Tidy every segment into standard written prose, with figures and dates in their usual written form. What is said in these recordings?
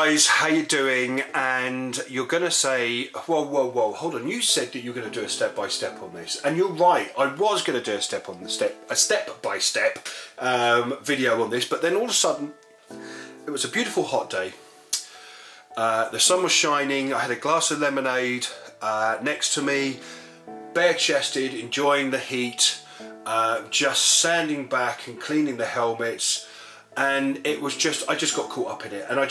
guys, how you doing? And you're gonna say, whoa, hold on, you said that you're gonna do a step-by-step on this, and you're right, I was gonna do a step-by-step video on this, but then all of a sudden it was a beautiful hot day. The sun was shining, I had a glass of lemonade next to me, bare-chested, enjoying the heat, just sanding back and cleaning the helmets. And it was just, I just got caught up in it, and I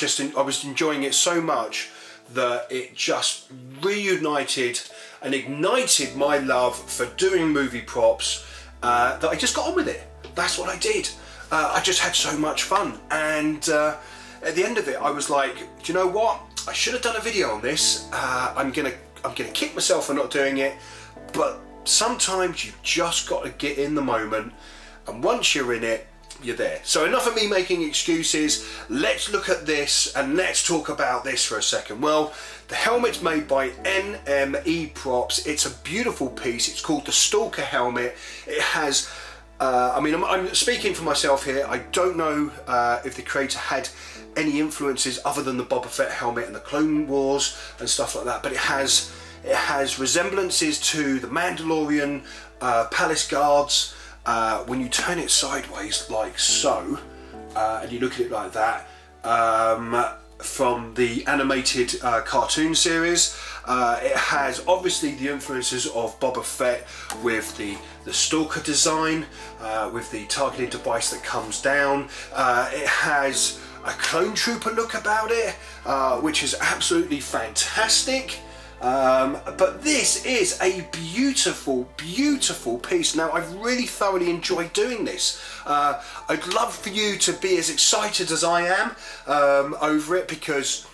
was enjoying it so much that it just reunited and ignited my love for doing movie props, that I just got on with it. That's what I did. I just had so much fun, and at the end of it I was like, do you know what, I should have done a video on this. I'm gonna kick myself for not doing it, but sometimes you've just got to get in the moment, and once you're in it, you're there. So enough of me making excuses, let's look at this and let's talk about this for a second. Well, the helmet's made by NME Props. It's a beautiful piece. It's called the Stalker helmet. It has, I mean, I'm speaking for myself here. I don't know if the creator had any influences other than the Boba Fett helmet and the Clone Wars and stuff like that, but it has resemblances to the Mandalorian palace guards. When you turn it sideways like so, and you look at it like that, from the animated cartoon series, it has obviously the influences of Boba Fett with the Stalker design, with the targeted device that comes down. It has a clone trooper look about it, which is absolutely fantastic. But this is a beautiful, beautiful piece. Now, I've really thoroughly enjoyed doing this. I'd love for you to be as excited as I am over it, because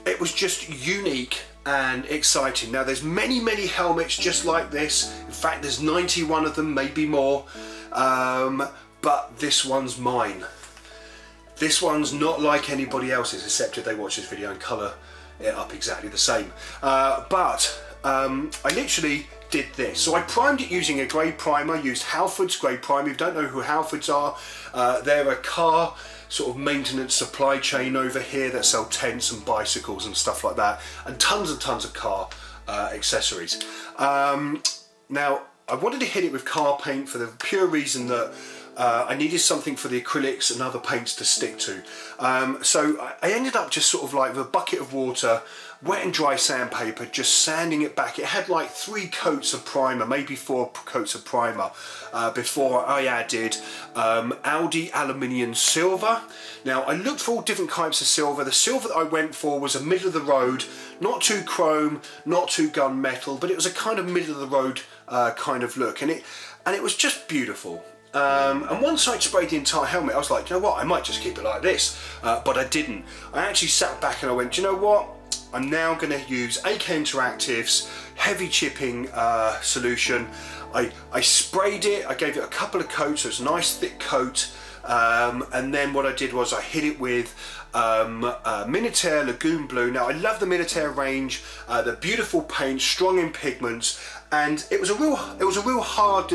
it was just unique and exciting. Now, there's many, many helmets just like this. In fact, there's 91 of them, maybe more. But this one's mine. This one's not like anybody else's, except if they watch this video and colour it up exactly the same. But I literally did this. So I primed it using a grey primer, used Halford's grey primer. If you don't know who Halfords are, they're a car sort of maintenance supply chain over here that sell tents and bicycles and stuff like that, and tons of car accessories. Now, I wanted to hit it with car paint for the pure reason that I needed something for the acrylics and other paints to stick to. So I ended up just sort of like with a bucket of water, wet and dry sandpaper, just sanding it back. It had like 3 coats of primer, maybe 4 coats of primer, before I added Audi aluminium silver. Now, I looked for all different types of silver. The silver that I went for was a middle of the road, not too chrome, not too gunmetal, but it was a kind of middle of the road kind of look, and it was just beautiful. And once I'd sprayed the entire helmet, I was like, you know what, I might just keep it like this, but I didn't. I actually sat back and I went, you know what, I'm now going to use AK Interactive's heavy chipping solution. I sprayed it, I gave it a couple of coats, so it's a nice thick coat, and then what I did was I hit it with Minotaur Lagoon Blue. Now, I love the Minotaur range. They're beautiful paint, strong in pigments, and it was a real hard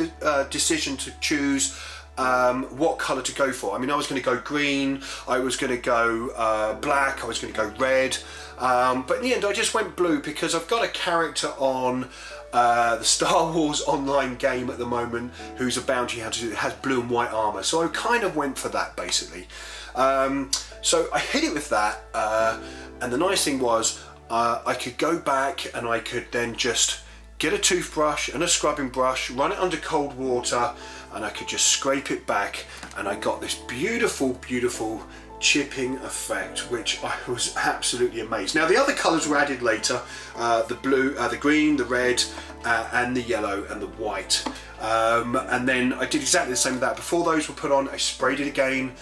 decision to choose what colour to go for. I mean, I was going to go green, I was going to go black, I was going to go red, but in the end I just went blue, because I've got a character on the Star Wars online game at the moment who's a bounty hunter who has blue and white armour, so I kind of went for that basically. So I hit it with that, and the nice thing was I could go back and I could then just get a toothbrush and a scrubbing brush, run it under cold water, and I could just scrape it back, and I got this beautiful, beautiful chipping effect, which I was absolutely amazed. Now, the other colours were added later, the blue, the green, the red, and the yellow and the white. And then I did exactly the same with that. Before those were put on, I sprayed it again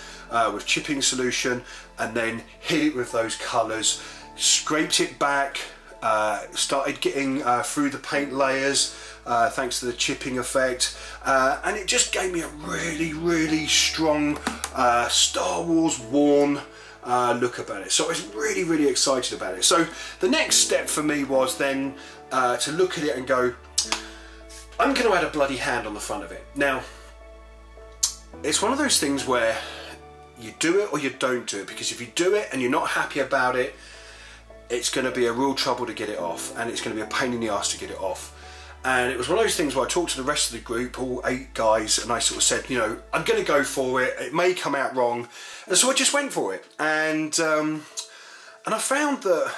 with chipping solution, and then hit it with those colours, scraped it back, started getting through the paint layers, thanks to the chipping effect, and it just gave me a really, really strong Star Wars worn look about it. So I was really, really excited about it. So the next step for me was then to look at it and go, I'm going to add a bloody hand on the front of it. Now, it's one of those things where you do it or you don't do it, because if you do it and you're not happy about it, it's going to be a real trouble to get it off, and it's going to be a pain in the ass to get it off. And it was one of those things where I talked to the rest of the group, all 8 guys, and I sort of said, you know, I'm going to go for it. It may come out wrong, and so I just went for it. And I found that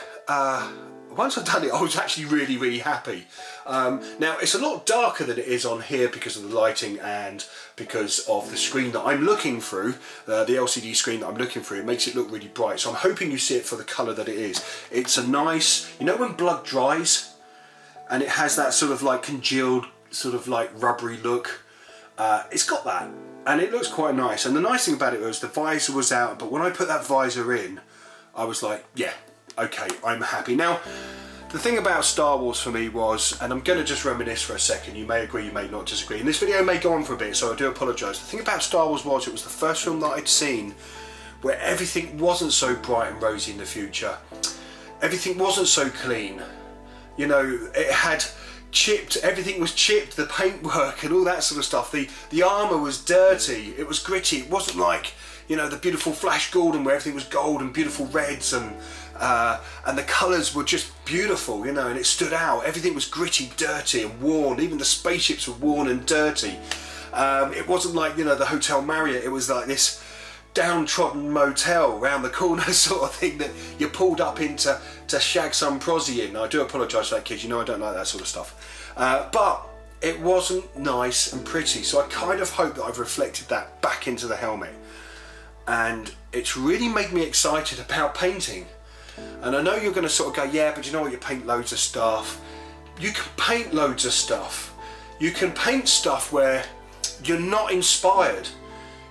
once I'd done it, I was actually really, really happy. Now, it's a lot darker than it is on here because of the lighting and because of the screen that I'm looking through, the LCD screen that I'm looking through. It makes it look really bright. So I'm hoping you see it for the colour that it is. It's a nice, you know when blood dries and it has that sort of like congealed, sort of like rubbery look? It's got that, and it looks quite nice. And the nice thing about it was the visor was out, but when I put that visor in, I was like, yeah, okay, I'm happy. Now, the thing about Star Wars for me was, and I'm going to just reminisce for a second, you may agree, you may not disagree, and this video may go on for a bit, so I do apologise. The thing about Star Wars was, it was the first film that I'd seen where everything wasn't so bright and rosy in the future. Everything wasn't so clean. You know, it had chipped, everything was chipped, the paintwork and all that sort of stuff. The armour was dirty, it was gritty. It wasn't like, you know, the beautiful Flash Gordon where everything was gold and beautiful reds, and the colours were just beautiful, you know, and it stood out. Everything was gritty, dirty and worn. Even the spaceships were worn and dirty. It wasn't like, you know, the Hotel Marriott. It was like this downtrodden motel round the corner sort of thing that you pulled up into to shag some prosy in. I do apologise for that, kids, you know I don't like that sort of stuff. But it wasn't nice and pretty, so I kind of hope that I've reflected that back into the helmet. And it's really made me excited about painting. And I know you're going to sort of go, yeah, but you know what, you paint loads of stuff. You can paint loads of stuff. You can paint stuff where you're not inspired.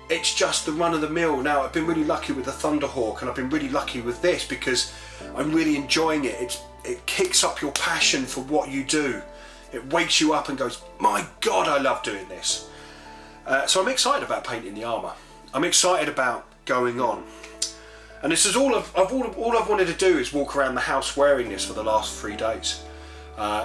It's just the run-of-the-mill. Now, I've been really lucky with the Thunderhawk, and I've been really lucky with this because I'm really enjoying it. It kicks up your passion for what you do. It wakes you up and goes, my God, I love doing this. So I'm excited about painting the armour. I'm excited about going on. And this is all I've wanted to do is walk around the house wearing this for the last 3 days.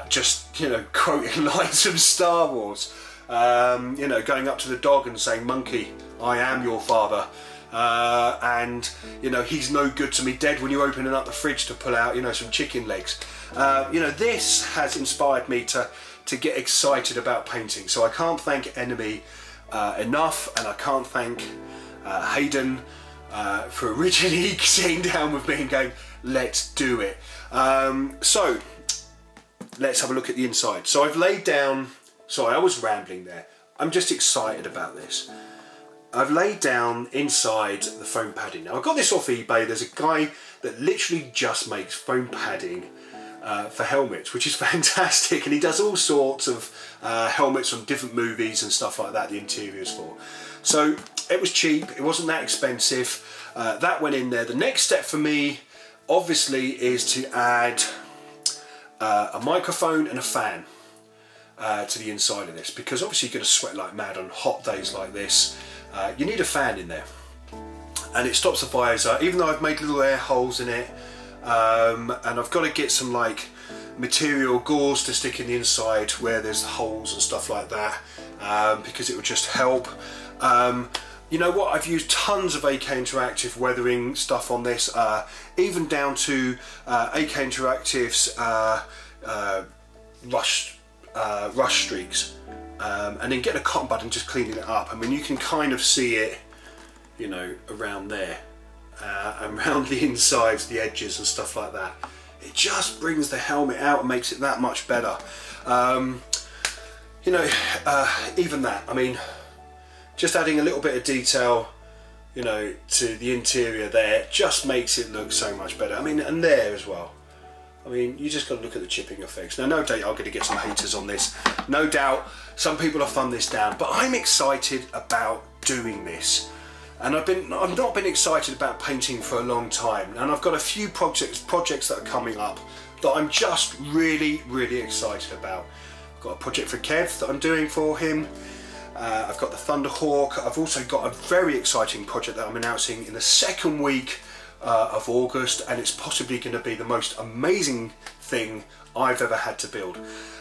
Just, you know, quoting lines from Star Wars. You know, going up to the dog and saying, monkey, I am your father. And, you know, he's no good to me, dead when you're opening up the fridge to pull out, you know, some chicken legs. You know, this has inspired me to get excited about painting. So I can't thank Enemy enough, and I can't thank Hayden for originally sitting down with me and going, let's do it. So let's have a look at the inside. So I've laid down, sorry, I was rambling there. I'm just excited about this. I've laid down inside the foam padding. Now, I got this off eBay. There's a guy that literally just makes foam padding for helmets, which is fantastic, and he does all sorts of helmets from different movies and stuff like that, the interiors for. So it was cheap, it wasn't that expensive. That went in there. The next step for me, obviously, is to add a microphone and a fan to the inside of this, because obviously you're going to sweat like mad on hot days like this. You need a fan in there, and it stops the visor, even though I've made little air holes in it, and I've got to get some like material gauze to stick in the inside where there's holes and stuff like that, because it would just help. You know what, I've used tons of AK Interactive weathering stuff on this, even down to AK Interactive's rush streaks, and then getting a cotton bud and just cleaning it up. I mean, you can kind of see it, you know, around there, around the insides, the edges and stuff like that. It just brings the helmet out and makes it that much better. You know, even that, I mean, just adding a little bit of detail, you know, to the interior there just makes it look so much better. I mean, and there as well. I mean, you just got to look at the chipping effects. Now, no doubt I'm going to get some haters on this. No doubt some people have thumbed this down, but I'm excited about doing this. And I've not been excited about painting for a long time. And I've got a few projects that are coming up that I'm just really, really excited about. I've got a project for Kev that I'm doing for him. I've got the Thunderhawk. I've also got a very exciting project that I'm announcing in the second week of August, and it's possibly going to be the most amazing thing I've ever had to build.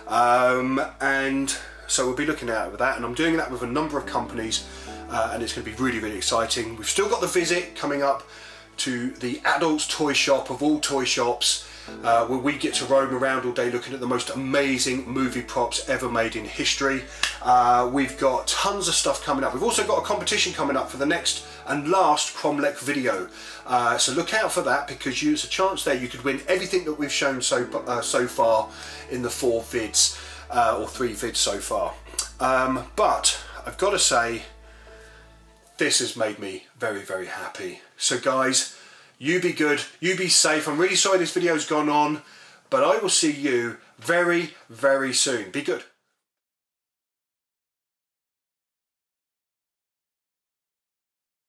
And so we'll be looking out with that, and I'm doing that with a number of companies. and it's going to be really, really exciting. We've still got the visit coming up to the adults toy shop of all toy shops, where we get to roam around all day looking at the most amazing movie props ever made in history. We've got tons of stuff coming up. We've also got a competition coming up for the next and last Cromlech video, so look out for that, because there's a chance there you could win everything that we've shown so far in the 4 vids, or 3 vids so far. But I've got to say, this has made me very, very happy. So guys, you be good, you be safe. I'm really sorry this video's gone on, but I will see you very, very soon. Be good.